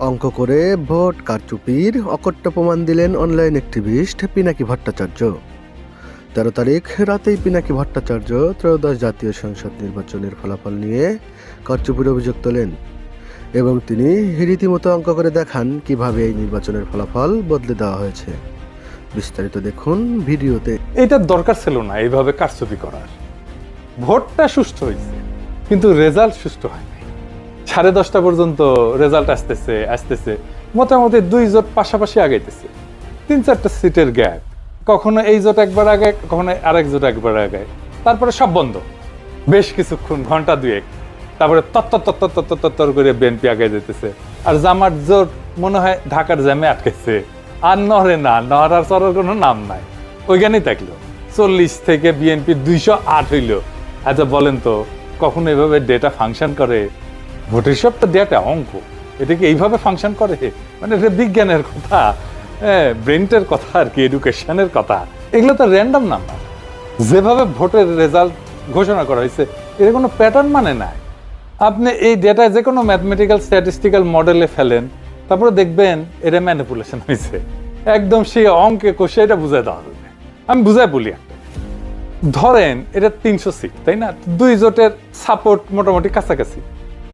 অঙ্ক করে ভোট কারচুপির অকট্য প্রমাণ দিলেন অনলাইন অ্যাক্টিভিস্ট পিনাকি ভট্টাচার্য। 13 তারিখ রাতেই পিনাকি ভট্টাচার্য ত্রয়োদশ জাতীয় সংসদ নির্বাচনের ফলাফল নিয়ে কারচুপির অভিযোগ তোলেন এবং তিনি রীতিমতো অঙ্ক করে দেখান কিভাবে এই নির্বাচনের ফলাফল বদলে দেওয়া হয়েছে। বিস্তারিত দেখুন ভিডিওতে। এটার দরকার ছিল না এইভাবে কারচুপি করার। ভোটটা সুষ্ঠু হয়েছে কিন্তু রেজাল্ট সুষ্ঠু হয়নি। 10:30 পর্যন্ত রেজাল্ট আসতেছে মোটামুটি 2 জোট পাশাপাশি আগাইতেছে, 3-4টা সিটের গ্যাপ, কখনো এই জোট একবার আগে, কখনো আরেক জোট একবার আগে, তারপরে সব বন্ধ বেশ কিছুক্ষণ, ঘন্টা 2-1, তারপরে তত্তর করে বিএনপি আগে যেতেছে। আর জামাত জোট মনে হয় ঢাকার জ্যামে আটকেছে, আর নড়ার চড়ার কোনো নাম নাই, ওইখানেই থাকলো। 40 থেকে বিএনপি 208 হইল। আচ্ছা বলেন তো, কখনো এভাবে ডেটা ফাংশন করে? ভোটের সব তো ডেটা, অঙ্ক, এটা কি এইভাবে ফাংশন করে? মানে এটা বিজ্ঞানের কথা, ব্রেনটের কথা আর কি, এডুকেশনের কথা। এগুলো তো র্যান্ডম নাম্বার। যেভাবে ভোটের রেজাল্ট ঘোষণা করা হয়েছে এর কোনো প্যাটার্ন মানে নাই। আপনি এই ডেটা যে কোনো ম্যাথমেটিক্যাল স্ট্যাটিস্টিক্যাল মডেলে ফেলেন, তারপরে দেখবেন এটা ম্যানিপুলেশন হয়েছে। একদম সেই অঙ্কে কষে এটা বুঝাই দেওয়া হবে। আমি বুঝাই বলি একটা, ধরেন এটা 300 সিট, তাই না? 2 জোটের সাপোর্ট মোটামুটি কাছাকাছি,